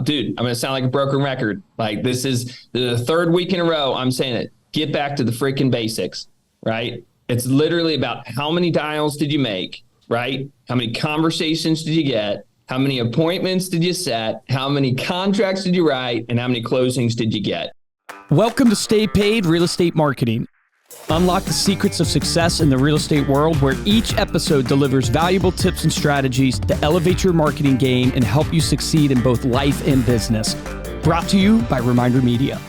dude, I'm going to sound like a broken record. Like this is the third week in a row I'm saying it. Get back to the freaking basics, right? It's literally about how many dials did you make, right? How many conversations did you get? How many appointments did you set? How many contracts did you write? And how many closings did you get? Welcome to Stay Paid Real Estate Marketing. Unlock the secrets of success in the real estate world, where each episode delivers valuable tips and strategies to elevate your marketing game and help you succeed in both life and business. Brought to you by Reminder Media.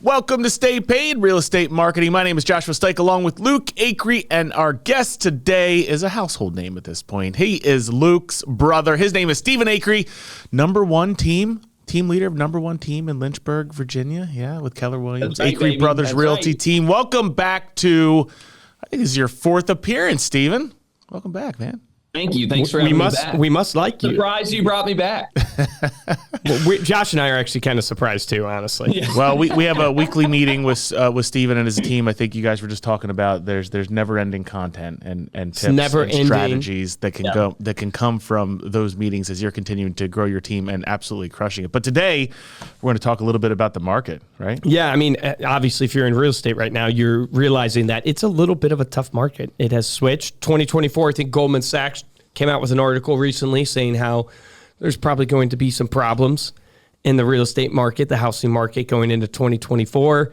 Welcome to Stay Paid Real Estate Marketing. My name is Joshua Stike, along with Luke Acree, and our guest today is a household name at this point. He is Luke's brother. His name is Stephen Acree, team leader of number one team in Lynchburg, Virginia. Yeah, with Keller Williams. Right, Acree Brothers Realty team. Welcome back to, I think this is your fourth appearance, Stephen. Welcome back, man. Thank you. Thanks for having me back. We must like you. Surprised you brought me back. Well, Josh and I are actually kind of surprised too, honestly. Yeah. Well, we have a weekly meeting with Stephen and his team. I think you guys were just talking about there's never-ending content and tips and strategies that can come from those meetings as you're continuing to grow your team and absolutely crushing it. But today we're going to talk a little bit about the market, right? Yeah, I mean, obviously, if you're in real estate right now, you're realizing that it's a little bit of a tough market. It has switched. 2024, I think Goldman Sachs came out with an article recently saying how there's probably going to be some problems in the real estate market, the housing market going into 2024.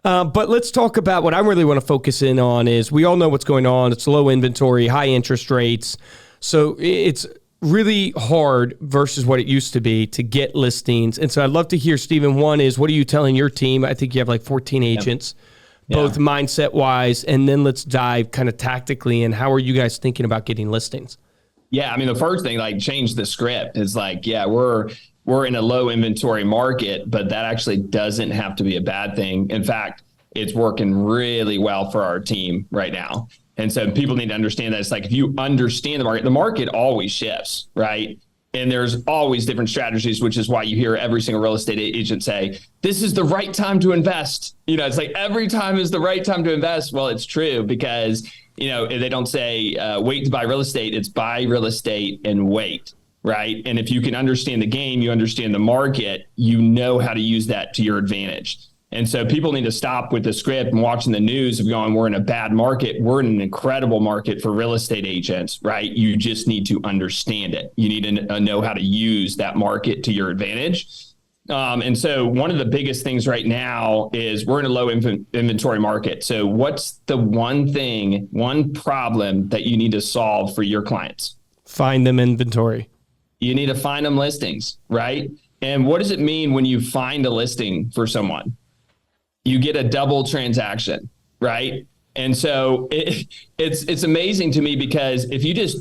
But let's talk about what I really want to focus in on is we all know what's going on. It's low inventory, high interest rates. So it's really hard versus what it used to be to get listings. And so I'd love to hear, Stephen, one is, what are you telling your team? I think you have like 14 agents, both mindset-wise. And then let's dive kind of tactically in how are you guys thinking about getting listings? Yeah, I mean, the first thing, like, change the script. Is like, yeah, we're in a low inventory market, but that actually doesn't have to be a bad thing. In fact, it's working really well for our team right now. And so people need to understand that it's like, if you understand the market always shifts, right? And there's always different strategies, which is why you hear every single real estate agent say, this is the right time to invest. You know, it's like every time is the right time to invest. Well, it's true because, you know, they don't say wait to buy real estate. It's buy real estate and wait, right? And if you can understand the game, you understand the market, you know how to use that to your advantage. And so people need to stop with the script and watching the news of going, we're in a bad market. We're in an incredible market for real estate agents, right? You just need to understand it. You need to know how to use that market to your advantage. And so one of the biggest things right now is we're in a low inventory market. So what's the one problem that you need to solve for your clients? Find them inventory. You need to find them listings, right? And what does it mean when you find a listing for someone? You get a double transaction, right? And so it's amazing to me because if you just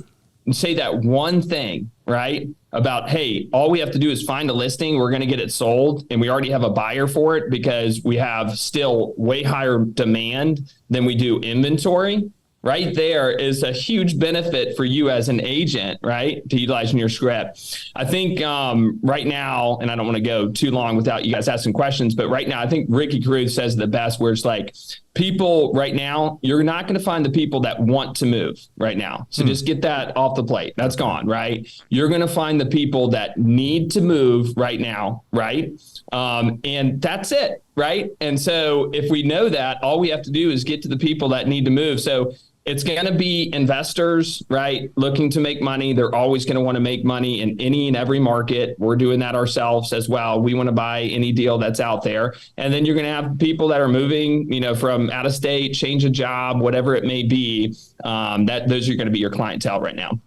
say that one thing, right, about, hey, all we have to do is find a listing, we're going to get it sold, and we already have a buyer for it because we have still way higher demand than we do inventory. Right there is a huge benefit for you as an agent, right, to utilizing your script. I think right now, and I don't want to go too long without you guys asking questions, but right now I think Ricky Caruth says the best, where it's like, people right now, you're not going to find the people that want to move right now. So just get that off the plate. That's gone, right? You're going to find the people that need to move right now, right? And that's it, right? And so if we know that, all we have to do is get to the people that need to move. So it's going to be investors, right, looking to make money. They're always going to want to make money in any and every market. We're doing that ourselves as well. We want to buy any deal that's out there. And then you're going to have people that are moving, you know, from out of state, change a job, whatever it may be. Those are going to be your clientele right now.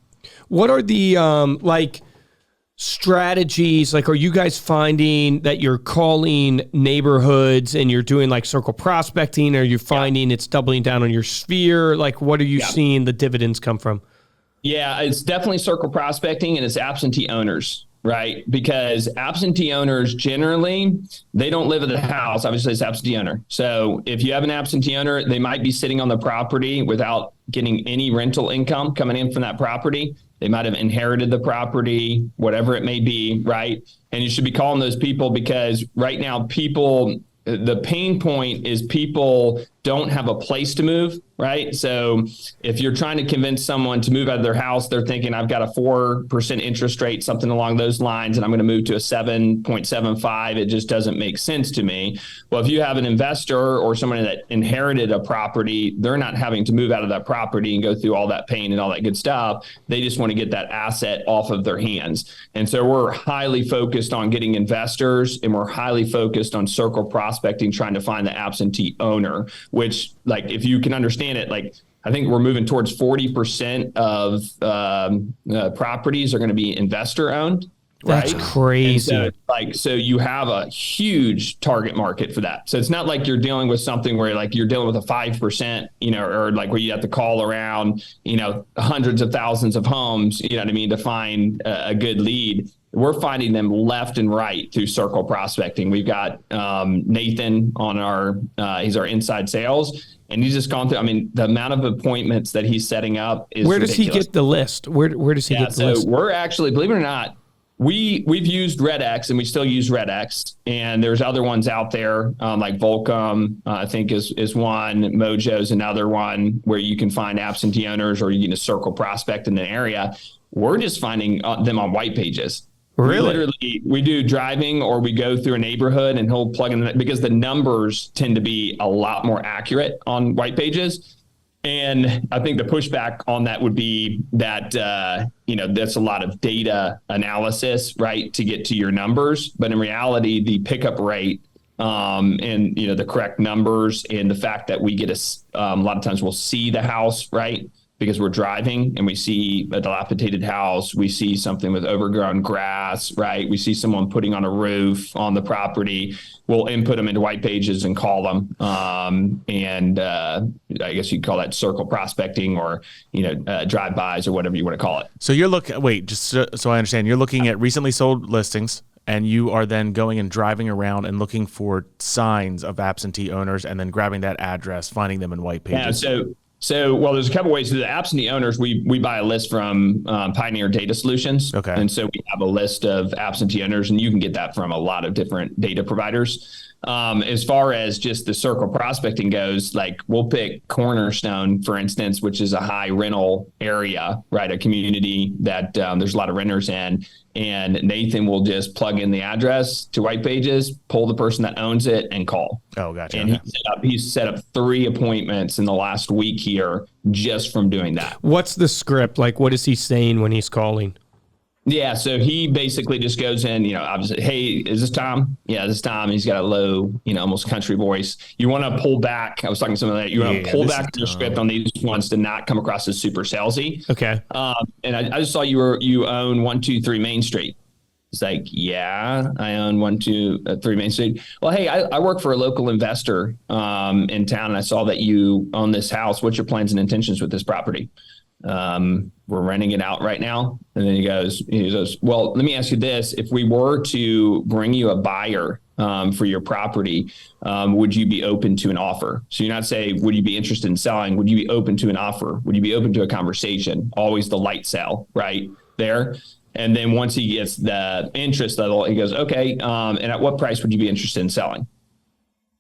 What are the strategies? Like, are you guys finding that you're calling neighborhoods and you're doing like circle prospecting? Or are you finding it's doubling down on your sphere? Like, what are you seeing the dividends come from? Yeah, it's definitely circle prospecting, and it's absentee owners, right? Because absentee owners generally, they don't live at the house. Obviously, it's absentee owner. So if you have an absentee owner, they might be sitting on the property without getting any rental income coming in from that property. They might have inherited the property, whatever it may be, right? And you should be calling those people because right now the pain point is people don't have a place to move, right? So if you're trying to convince someone to move out of their house, they're thinking I've got a 4% interest rate, something along those lines, and I'm going to move to a 7.75. It just doesn't make sense to me. Well, if you have an investor or someone that inherited a property, they're not having to move out of that property and go through all that pain and all that good stuff. They just want to get that asset off of their hands. And so we're highly focused on getting investors, and we're highly focused on circle prospecting, trying to find the absentee owner, which, like, if you can understand it, like, I think we're moving towards 40% of properties are going to be investor owned. That's right? crazy. So you have a huge target market for that. So it's not like you're dealing with something where like you're dealing with a 5%, or like where you have to call around, hundreds of thousands of homes, you know what I mean, to find a good lead. We're finding them left and right through circle prospecting. We've got Nathan on he's our inside sales, and he's just gone through. I mean, the amount of appointments that he's setting up is Where does ridiculous. he get the list? Where does he get the list? So we're actually, believe it or not, we've used RedX, and we still use RedX, and there's other ones out there like Volcom, I think is one. Mojo's another one where you can find absentee owners, or you can just circle prospect in the area. We're just finding them on white pages. Really? We do driving, or we go through a neighborhood and he'll plug in, because the numbers tend to be a lot more accurate on white pages. And I think the pushback on that would be that, that's a lot of data analysis, right, to get to your numbers. But in reality, the pickup rate and, the correct numbers, and the fact that we get a lot of times we'll see the house, right, because we're driving and we see a dilapidated house, we see something with overgrown grass, right? We see someone putting on a roof on the property. We'll input them into white pages and call them. I guess you'd call that circle prospecting, or, drive-bys, or whatever you want to call it. So you're just so I understand, you're looking at recently sold listings, and you are then going and driving around and looking for signs of absentee owners, and then grabbing that address, finding them in white pages. Yeah, So, there's a couple ways to the absentee owners. We buy a list from Pioneer Data Solutions. Okay. And so we have a list of absentee owners, and you can get that from a lot of different data providers. As far as just the circle prospecting goes, like we'll pick Cornerstone, for instance, which is a high rental area, right? A community that there's a lot of renters in. And Nathan will just plug in the address to white pages, pull the person that owns it, and call. Oh, gotcha. And he's set up 3 appointments in the last week here just from doing that. What's the script? Like, what is he saying when he's calling? Yeah, so he basically just goes in, obviously, hey, is this Tom? Yeah, this is Tom. He's got a low, almost country voice. You want to pull back. I was talking to someone that you want to pull back the script on these ones to not come across as super salesy. Okay. And I just saw you own 123 Main Street. It's like, yeah, I own 123 Main Street. Well, hey, I work for a local investor in town, and I saw that you own this house. What's your plans and intentions with this property? We're renting it out right now. And then he goes, well, let me ask you this. If we were to bring you a buyer for your property, would you be open to an offer? So you're not saying, would you be interested in selling? Would you be open to an offer? Would you be open to a conversation? Always the light sell right there. And then once he gets the interest level, he goes, okay, and at what price would you be interested in selling?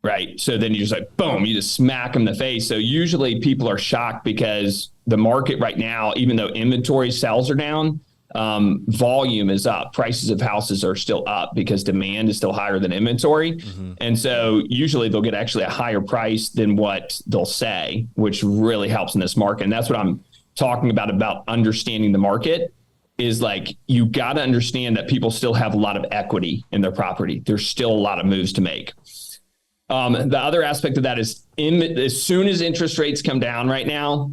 Right. So then you just like, boom, you just smack them in the face. So usually people are shocked because the market right now, even though inventory sales are down, volume is up. Prices of houses are still up because demand is still higher than inventory. Mm-hmm. And so usually they'll get actually a higher price than what they'll say, which really helps in this market. And that's what I'm talking about understanding the market. Is like, you got to understand that people still have a lot of equity in their property. There's still a lot of moves to make. The other aspect of that is as soon as interest rates come down right now,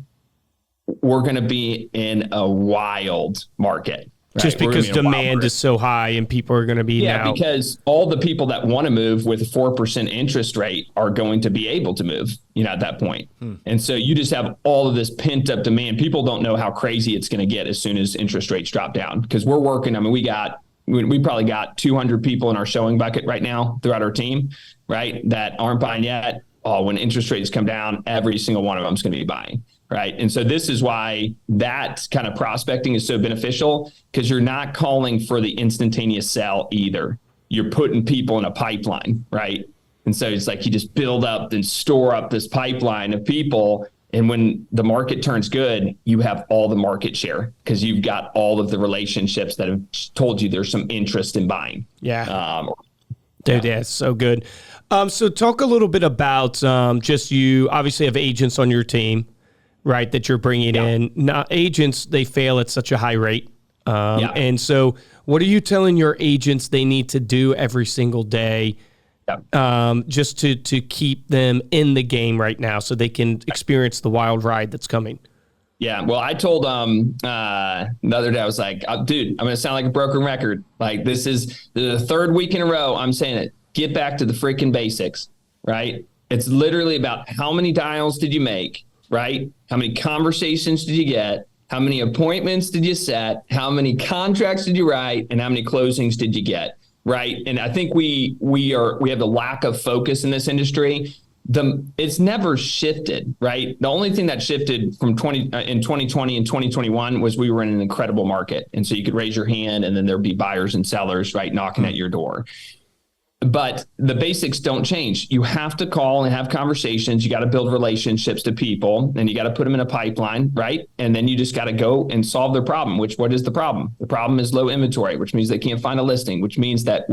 we're going to be in a wild market. Right? Just because demand is so high and people are going to be now. Because all the people that want to move with a 4% interest rate are going to be able to move, at that point. And so you just have all of this pent up demand. People don't know how crazy it's going to get as soon as interest rates drop down, because we're working. I mean, we probably got 200 people in our showing bucket right now throughout our team, right, that aren't buying yet. When interest rates come down, every single one of them is going to be buying, right? And so this is why that kind of prospecting is so beneficial, because you're not calling for the instantaneous sell either. You're putting people in a pipeline, right? And so it's like you just build up and store up this pipeline of people. And when the market turns good, you have all the market share because you've got all of the relationships that have told you there's some interest in buying. Yeah. Dude, yeah, it's so good. So talk a little bit about just you obviously have agents on your team, right, that you're bringing in. Now, agents, they fail at such a high rate. And so what are you telling your agents they need to do every single day just to keep them in the game right now so they can experience the wild ride that's coming? Yeah, well, I told the other day, I was like, dude, I'm going to sound like a broken record. Like, this is the third week in a row I'm saying it. Get back to the freaking basics, right? It's literally about how many dials did you make, right? How many conversations did you get? How many appointments did you set? How many contracts did you write? And how many closings did you get, right? And I think we have the lack of focus in this industry. It's never shifted, right? The only thing that shifted from in 2020 and 2021 was we were in an incredible market. And so you could raise your hand and then there'd be buyers and sellers, right, knocking at your door. But the basics don't change. You have to call and have conversations. You got to build relationships to people and you got to put them in a pipeline, right? And then you just got to go and solve their problem, what is the problem? The problem is low inventory, which means they can't find a listing, which means that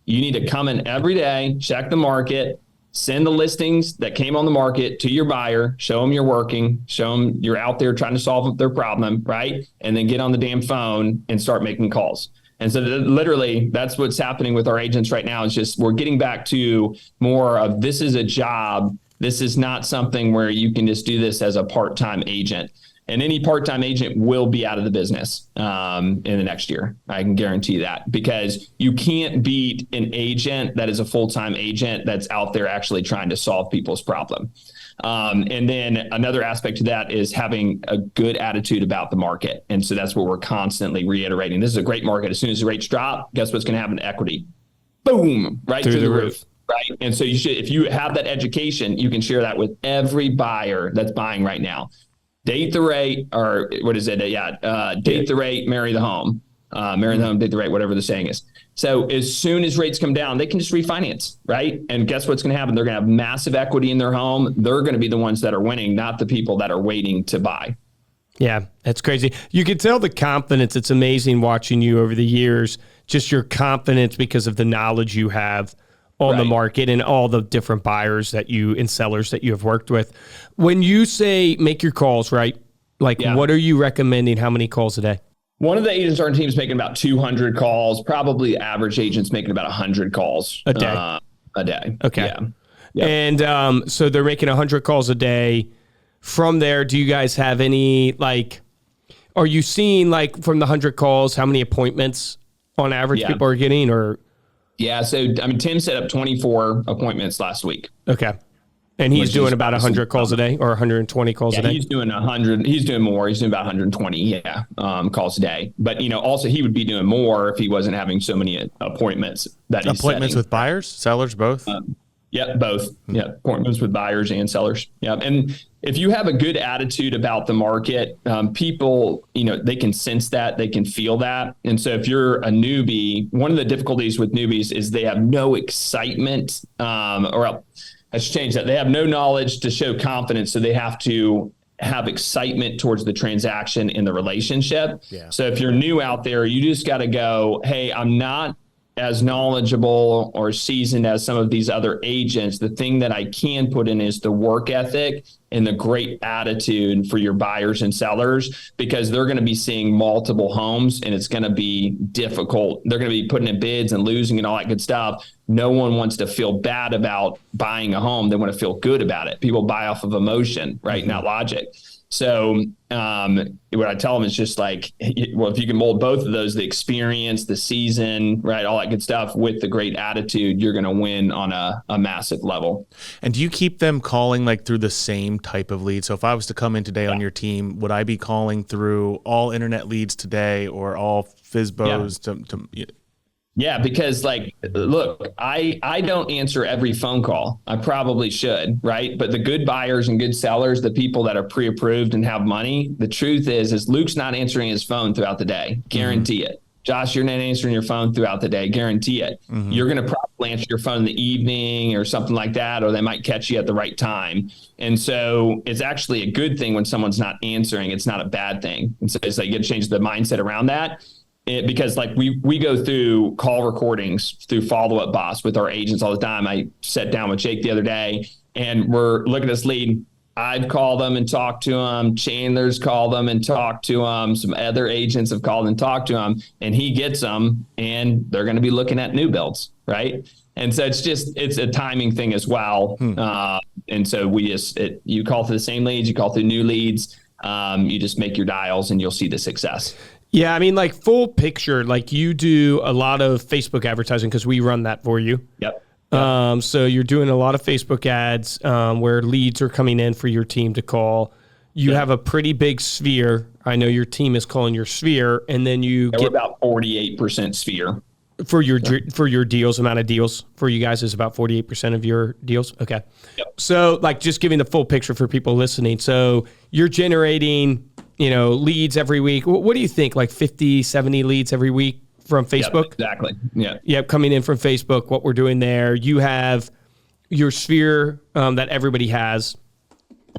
you need to come in every day, check the market, send the listings that came on the market to your buyer, show them you're working, show them you're out there trying to solve their problem, right? And then get on the damn phone and start making calls. And so literally that's what's happening with our agents right now is just we're getting back to more of this is a job. This is not something where you can just do this as a part-time agent. And any part-time agent will be out of the business in the next year. I can guarantee that because you can't beat an agent that is a full-time agent that's out there actually trying to solve people's problem. And then another aspect to that is having a good attitude about the market. And so that's what we're constantly reiterating. This is a great market. As soon as the rates drop, guess what's going to happen to equity? Boom, right through the roof. Right. And so if you have that education, you can share that with every buyer that's buying right now. Date the rate, or what is it? Date the rate, marry the home. Marry the home, date the rate, whatever the saying is. So as soon as rates come down, they can just refinance, right? And guess what's going to happen? They're going to have massive equity in their home. They're going to be the ones that are winning, not the people that are waiting to buy. Yeah, that's crazy. You can tell the confidence. It's amazing watching you over the years, just your confidence because of the knowledge you have on the market and all the different buyers that and sellers that you have worked with. When you say make your calls, right? What are you recommending? How many calls a day? One of the agents on our team is making about 200 calls. Probably average agent's making about 100 calls a day. Okay. Yeah. Yep. And so they're making 100 calls a day. From there, do you guys have any, are you seeing from the 100 calls, how many appointments on average people are getting or? Yeah. So, Tim set up 24 appointments last week. Okay. And he's doing about 100 calls a day or 120 calls a day? He's doing 100. He's doing more. He's doing about 120, calls a day. But, also he would be doing more if he wasn't having so many appointments that he's Appointments setting. with buyers, sellers, both? Both. Yeah, appointments with buyers and sellers. Yeah, and if you have a good attitude about the market, people, they can sense that, they can feel that. And so if you're a newbie, one of the difficulties with newbies is they have no excitement, I should change that. They have no knowledge to show confidence, so they have to have excitement towards the transaction in the relationship. Yeah. So if you're new out there, you just got to go, hey, I'm not as knowledgeable or seasoned as some of these other agents. The thing that I can put in is the work ethic and the great attitude for your buyers and sellers, because they're going to be seeing multiple homes and it's going to be difficult. They're going to be putting in bids and losing and all that good stuff. No one wants to feel bad about buying a home. They want to feel good about it. People buy off of emotion, right? Mm-hmm. Not logic. So what I tell them is just if you can mold both of those, the experience, the season, right, all that good stuff with the great attitude, you're going to win on a massive level. And do you keep them calling through the same type of lead? So if I was to come in today on your team, would I be calling through all internet leads today or all FSBOs? Yeah, because look, I don't answer every phone call. I probably should, right? But the good buyers and good sellers, the people that are pre-approved and have money, the truth is Luke's not answering his phone throughout the day. Guarantee it, Josh, you're not answering your phone throughout the day. Guarantee it. You're going to probably answer your phone in the evening or something like that, or they might catch you at the right time. And so it's actually a good thing when someone's not answering. It's not a bad thing. And so it's like you get to change the mindset around that. Because like we go through call recordings through Follow-Up Boss with our agents all the time. I sat down with Jake the other day and we're looking at this lead. I've called them and talked to him. Chandler's called them and talked to him. Some other agents have called and talked to him, and he gets them, and they're going to be looking at new builds, right? And so it's a timing thing as well. And so you call through the same leads, you call through new leads, you just make your dials, and you'll see the success. Yeah, I mean, like full picture, like you do a lot of Facebook advertising because we run that for you. Yep. So you're doing a lot of Facebook ads where leads are coming in for your team to call. You have a pretty big sphere. I know your team is calling your sphere, and then we're about 48% sphere for your deals. Amount of deals for you guys is about 48% of your deals. Okay. Yep. So like just giving the full picture for people listening. So you're generating, leads every week. What do you think? Like 50, 70 leads every week? From Facebook? Yep, exactly. Yeah. Yep, coming in from Facebook, what we're doing there. You have your sphere that everybody has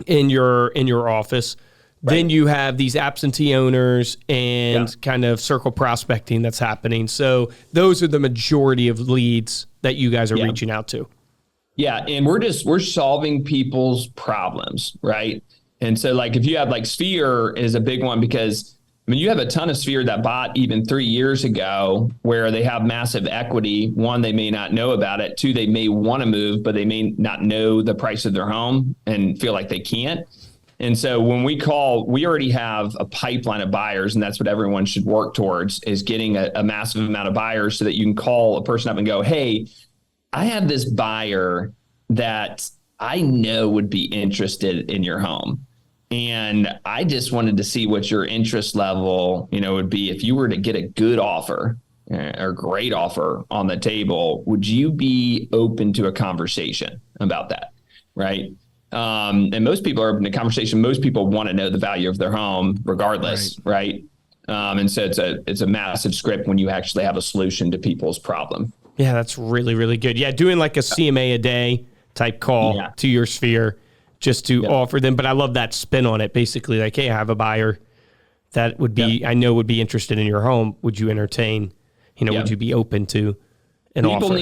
in your office. Right. Then you have these absentee owners and kind of circle prospecting that's happening. So those are the majority of leads that you guys are reaching out to. Yeah, and we're solving people's problems, right? And so like if you have like sphere is a big one because you have a ton of sphere that bought even 3 years ago where they have massive equity. One, they may not know about it. Two, they may want to move, but they may not know the price of their home and feel like they can't. And so when we call, we already have a pipeline of buyers, and that's what everyone should work towards, is getting a massive amount of buyers so that you can call a person up and go, hey, I have this buyer that I know would be interested in your home. And I just wanted to see what your interest level, would be if you were to get a good offer or great offer on the table. Would you be open to a conversation about that? Right. And most people are open to conversation. Most people want to know the value of their home regardless. Right. And so it's a massive script when you actually have a solution to people's problem. Yeah, that's really, really good. Yeah. Doing like a CMA a day type call to your sphere. Just to offer them. But I love that spin on it. Basically like, hey, I have a buyer that would be, I know would be interested in your home. Would you entertain, would you be open to an offer? People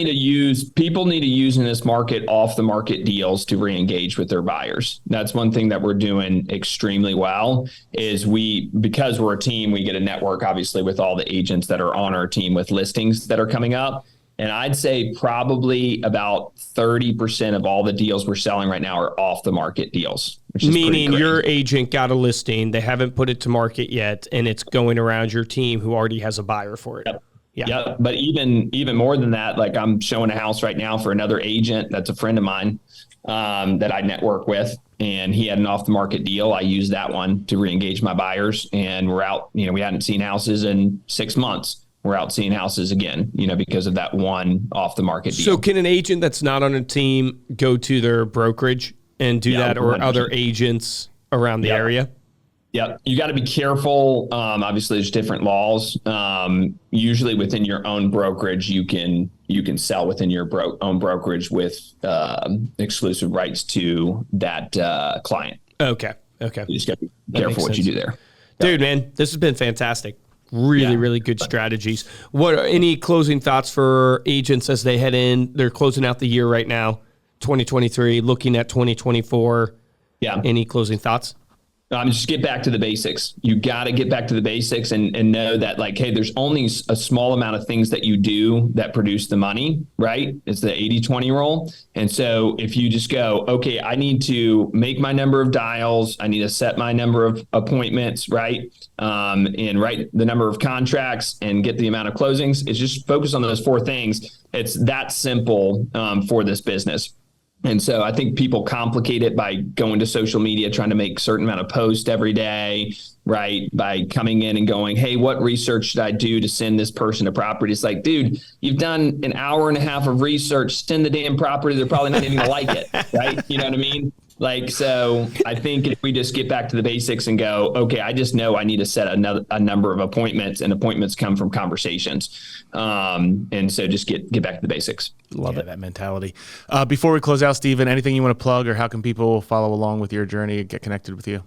need to use in this market off the market deals to re-engage with their buyers. That's one thing that we're doing extremely well is because we're a team, we get a network obviously with all the agents that are on our team with listings that are coming up. And I'd say probably about 30% of all the deals we're selling right now are off the market deals. Meaning your agent got a listing, they haven't put it to market yet, and it's going around your team who already has a buyer for it. Yep. Yeah. But even more than that, like I'm showing a house right now for another agent that's a friend of mine that I network with, and he had an off the market deal. I used that one to re-engage my buyers, and we're out. We hadn't seen houses in 6 months. We're out seeing houses again, because of that one off the market deal. So can an agent that's not on a team go to their brokerage and do that, or 100%. Other agents around the area? Yep. You got to be careful. Obviously there's different laws. Usually within your own brokerage, you can sell within your own brokerage with exclusive rights to that client. Okay. You just got to be careful what you do there. Dude, man, this has been fantastic. Really good strategies. What are any closing thoughts for agents as they head in? They're closing out the year right now, 2023, looking at 2024. Yeah. Any closing thoughts? Just get back to the basics. You got to get back to the basics and know that like, hey, there's only a small amount of things that you do that produce the money, right? It's the 80-20 rule. And so if you just go, okay, I need to make my number of dials. I need to set my number of appointments, right? And write the number of contracts and get the amount of closings. It's just focus on those 4 things. It's that simple for this business. And so I think people complicate it by going to social media, trying to make a certain amount of posts every day, right? By coming in and going, hey, what research should I do to send this person a property? It's like, dude, you've done an hour and a half of research, send the damn property. They're probably not even gonna like it, right? You know what I mean? Like, so I think if we just get back to the basics and go, okay, I just know I need to set a number of appointments, and appointments come from conversations. And so just get back to the basics. Love it, that mentality. Before we close out, Steven, anything you want to plug, or how can people follow along with your journey and get connected with you?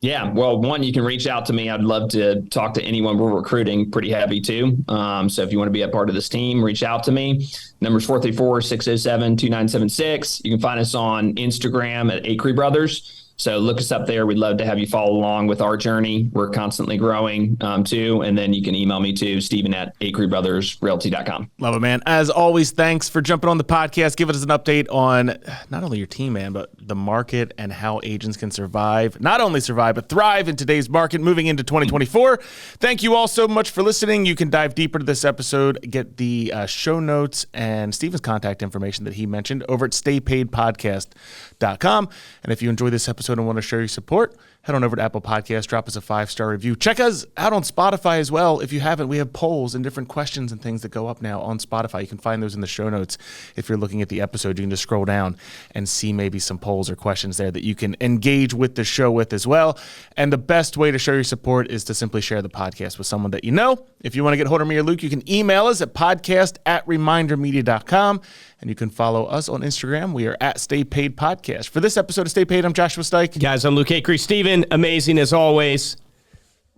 Yeah, well, one, you can reach out to me. I'd love to talk to anyone. We're recruiting pretty heavy too. So if you want to be a part of this team, reach out to me. Number's 434-607-2976. You can find us on Instagram at Acree Brothers. So look us up there. We'd love to have you follow along with our journey. We're constantly growing too. And then you can email me too, Steven@acreebrothersrealty.com. Love it, man. As always, thanks for jumping on the podcast. Give us an update on not only your team, man, but the market and how agents can survive, not only survive, but thrive in today's market moving into 2024. Thank you all so much for listening. You can dive deeper to this episode, get the show notes and Steven's contact information that he mentioned over at staypaidpodcast.com. And if you enjoy this episode and want to show your support, head on over to Apple Podcasts, drop us a 5-star review. Check us out on Spotify as well. If you haven't, we have polls and different questions and things that go up now on Spotify. You can find those in the show notes. If you're looking at the episode, you can just scroll down and see maybe some polls or questions there that you can engage with the show with as well. And the best way to show your support is to simply share the podcast with someone that you know. If you want to get hold of me or Luke, you can email us at podcast@remindermedia.com. And you can follow us on Instagram. We are at Stay Paid Podcast. For this episode of Stay Paid, I'm Joshua Stike. Guys, I'm Luke Acree. Steven, amazing as always.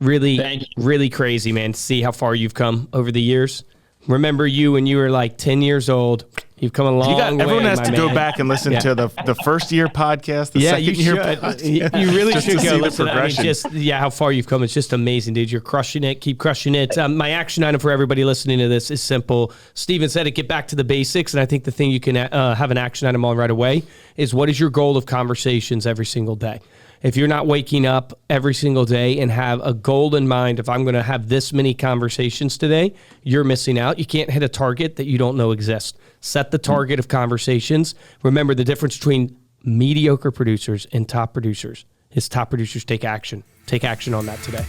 Really, really crazy, man, to see how far you've come over the years. Remember you when you were like 10 years old. You've come a long way. Everyone has to go back and listen to the first year podcast, the second year podcast. You really should go listen. How far you've come. It's just amazing, dude. You're crushing it. Keep crushing it. My action item for everybody listening to this is simple. Steven said it, get back to the basics. And I think the thing you can have an action item on right away is, what is your goal of conversations every single day? If you're not waking up every single day and have a goal in mind, if I'm going to have this many conversations today, you're missing out. You can't hit a target that you don't know exists. Set the target of conversations. Remember, the difference between mediocre producers and top producers is top producers take action. Take action on that today.